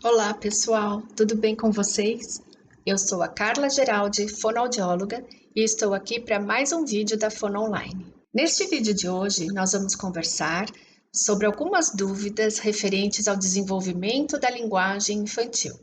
Olá, pessoal, tudo bem com vocês? Eu sou a Carla Geraldi, fonoaudióloga, e estou aqui para mais um vídeo da Fono Online. Neste vídeo de hoje, nós vamos conversar sobre algumas dúvidas referentes ao desenvolvimento da linguagem infantil.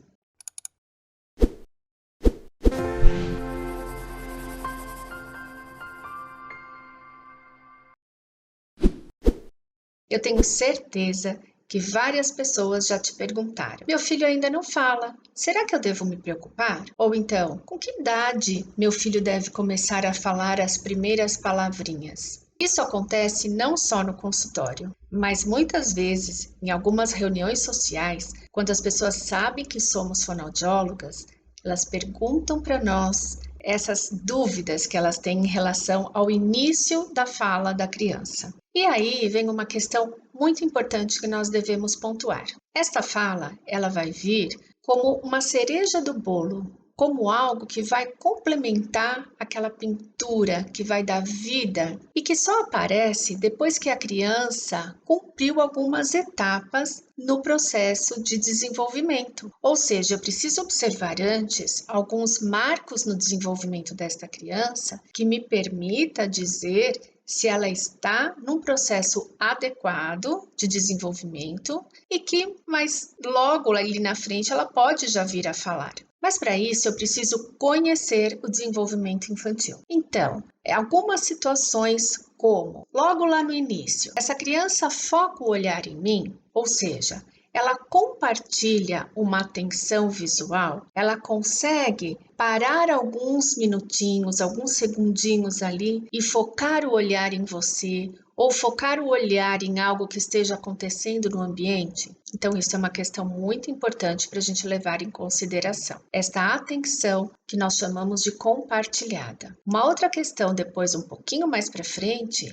Eu tenho certeza que várias pessoas já te perguntaram: meu filho ainda não fala, será que eu devo me preocupar? Ou então, com que idade meu filho deve começar a falar as primeiras palavrinhas? Isso acontece não só no consultório, mas muitas vezes em algumas reuniões sociais, quando as pessoas sabem que somos fonoaudiólogas, elas perguntam para nós essas dúvidas que elas têm em relação ao início da fala da criança. E aí vem uma questão muito importante que nós devemos pontuar. Esta fala, ela vai vir como uma cereja do bolo, como algo que vai complementar aquela pintura, que vai dar vida e que só aparece depois que a criança cumpriu algumas etapas no processo de desenvolvimento. Ou seja, eu preciso observar antes alguns marcos no desenvolvimento desta criança que me permita dizer se ela está num processo adequado de desenvolvimento e que, mas logo ali na frente, ela pode já vir a falar. Mas para isso eu preciso conhecer o desenvolvimento infantil. Então, algumas situações como, logo lá no início, essa criança foca o olhar em mim, ou seja, ela compartilha uma atenção visual, ela consegue parar alguns minutinhos, alguns segundinhos ali e focar o olhar em você ou focar o olhar em algo que esteja acontecendo no ambiente. Então, isso é uma questão muito importante para a gente levar em consideração. Esta atenção que nós chamamos de compartilhada. Uma outra questão, depois um pouquinho mais para frente,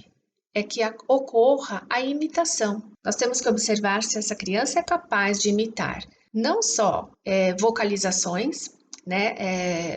é que ocorra a imitação. Nós temos que observar se essa criança é capaz de imitar não só vocalizações,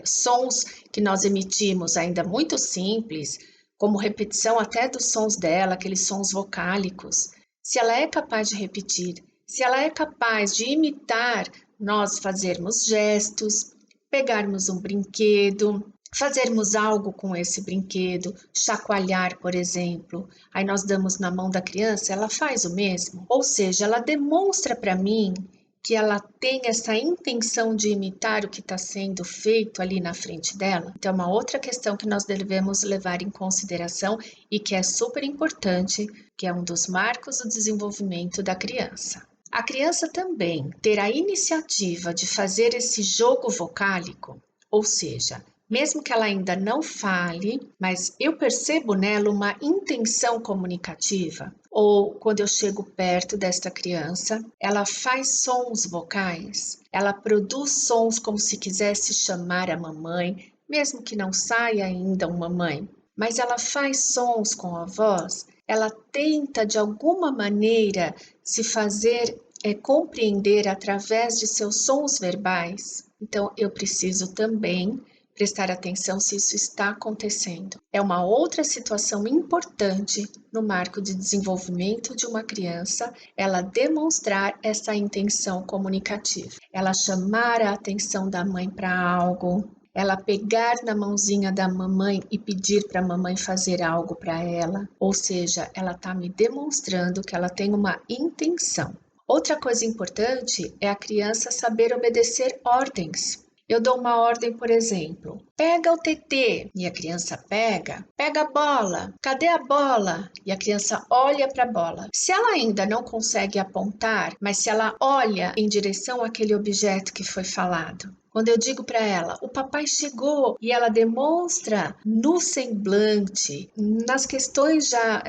sons que nós emitimos ainda muito simples, como repetição até dos sons dela, aqueles sons vocálicos. Se ela é capaz de repetir, se ela é capaz de imitar, nós fazermos gestos, pegarmos um brinquedo, fazermos algo com esse brinquedo, chacoalhar, por exemplo, aí nós damos na mão da criança, ela faz o mesmo, ou seja, ela demonstra para mim que ela tem essa intenção de imitar o que está sendo feito ali na frente dela. Então, é uma outra questão que nós devemos levar em consideração e que é super importante, que é um dos marcos do desenvolvimento da criança. A criança também ter a iniciativa de fazer esse jogo vocálico, ou seja, mesmo que ela ainda não fale, mas eu percebo nela uma intenção comunicativa. Ou quando eu chego perto desta criança, ela faz sons vocais, ela produz sons como se quisesse chamar a mamãe, mesmo que não saia ainda uma mamãe. Mas ela faz sons com a voz, ela tenta de alguma maneira se fazer compreender através de seus sons verbais. Então eu preciso também prestar atenção se isso está acontecendo. É uma outra situação importante no marco de desenvolvimento de uma criança, ela demonstrar essa intenção comunicativa, ela chamar a atenção da mãe para algo, ela pegar na mãozinha da mamãe e pedir para a mamãe fazer algo para ela, ou seja, ela está me demonstrando que ela tem uma intenção. Outra coisa importante é a criança saber obedecer ordens. Eu dou uma ordem, por exemplo, pega o TT, e a criança pega a bola, cadê a bola? E a criança olha para a bola. Se ela ainda não consegue apontar, mas se ela olha em direção àquele objeto que foi falado, quando eu digo para ela, o papai chegou, e ela demonstra no semblante, nas questões já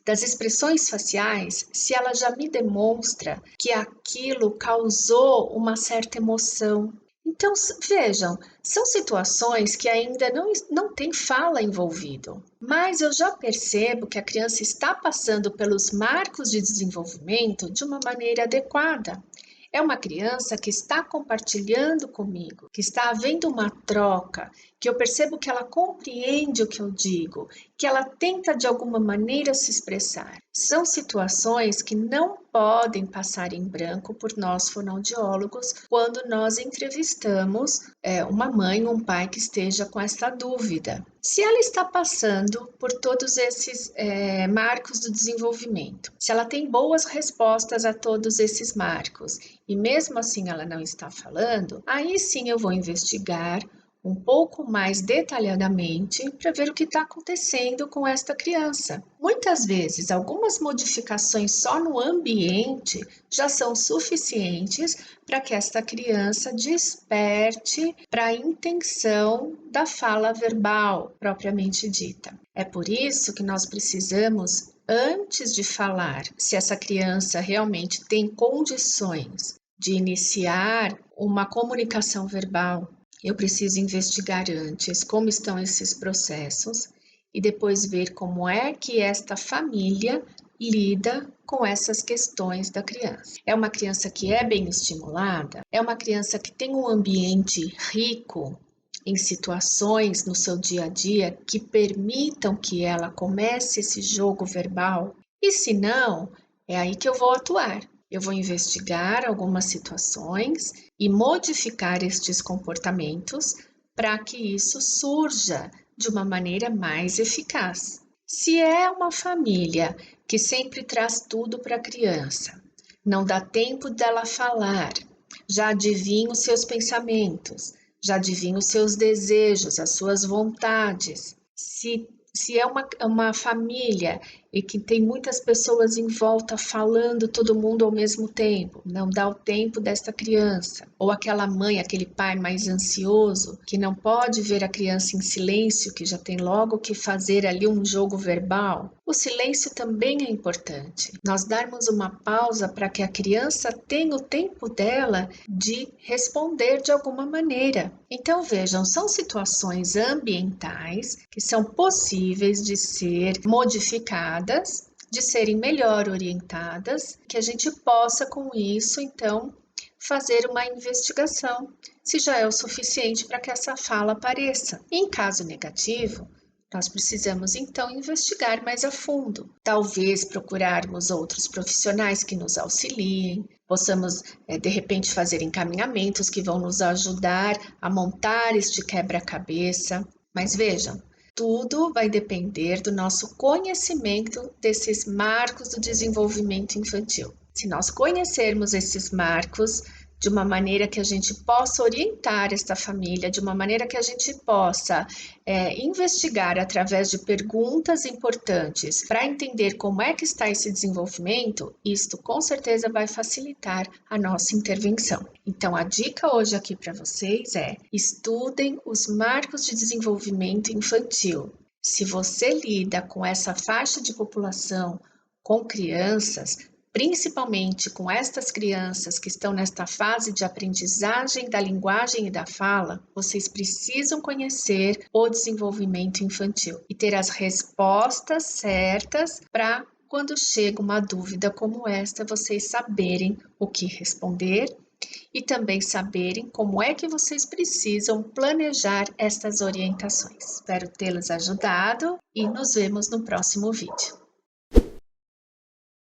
das expressões faciais, se ela já me demonstra que aquilo causou uma certa emoção. Então, vejam, são situações que ainda não tem fala envolvido, mas eu já percebo que a criança está passando pelos marcos de desenvolvimento de uma maneira adequada. É uma criança que está compartilhando comigo, que está havendo uma troca, que eu percebo que ela compreende o que eu digo, que ela tenta de alguma maneira se expressar. São situações que não podem passar em branco por nós fonoaudiólogos quando nós entrevistamos uma mãe ou um pai que esteja com esta dúvida. Se ela está passando por todos esses marcos do desenvolvimento, se ela tem boas respostas a todos esses marcos e mesmo assim ela não está falando, aí sim eu vou investigar um pouco mais detalhadamente para ver o que está acontecendo com esta criança. Muitas vezes, algumas modificações só no ambiente já são suficientes para que esta criança desperte para a intenção da fala verbal propriamente dita. É por isso que nós precisamos, antes de falar, se essa criança realmente tem condições de iniciar uma comunicação verbal, eu preciso investigar antes como estão esses processos e depois ver como é que esta família lida com essas questões da criança. É uma criança que é bem estimulada? É uma criança que tem um ambiente rico em situações no seu dia a dia que permitam que ela comece esse jogo verbal? E se não, é aí que eu vou atuar. Eu vou investigar algumas situações e modificar estes comportamentos para que isso surja de uma maneira mais eficaz. Se é uma família que sempre traz tudo para a criança, não dá tempo dela falar, já adivinha os seus pensamentos, já adivinha os seus desejos, as suas vontades. Se é uma família e que tem muitas pessoas em volta falando todo mundo ao mesmo tempo, não dá o tempo desta criança. Ou aquela mãe, aquele pai mais ansioso, que não pode ver a criança em silêncio, que já tem logo que fazer ali um jogo verbal. O silêncio também é importante. Nós darmos uma pausa para que a criança tenha o tempo dela de responder de alguma maneira. Então vejam, são situações ambientais que são possíveis de ser modificadas, de serem melhor orientadas, que a gente possa com isso então fazer uma investigação, se já é o suficiente para que essa fala apareça. Em caso negativo, nós precisamos então investigar mais a fundo, talvez procurarmos outros profissionais que nos auxiliem, possamos de repente fazer encaminhamentos que vão nos ajudar a montar este quebra-cabeça. Mas vejam, tudo vai depender do nosso conhecimento desses marcos do desenvolvimento infantil. Se nós conhecermos esses marcos de uma maneira que a gente possa orientar esta família, de uma maneira que a gente possa investigar através de perguntas importantes para entender como é que está esse desenvolvimento, isto com certeza vai facilitar a nossa intervenção. Então, a dica hoje aqui para vocês é: estudem os marcos de desenvolvimento infantil. Se você lida com essa faixa de população, com crianças, principalmente com estas crianças que estão nesta fase de aprendizagem da linguagem e da fala, vocês precisam conhecer o desenvolvimento infantil e ter as respostas certas para, quando chega uma dúvida como esta, vocês saberem o que responder e também saberem como é que vocês precisam planejar estas orientações. Espero tê-los ajudado e nos vemos no próximo vídeo.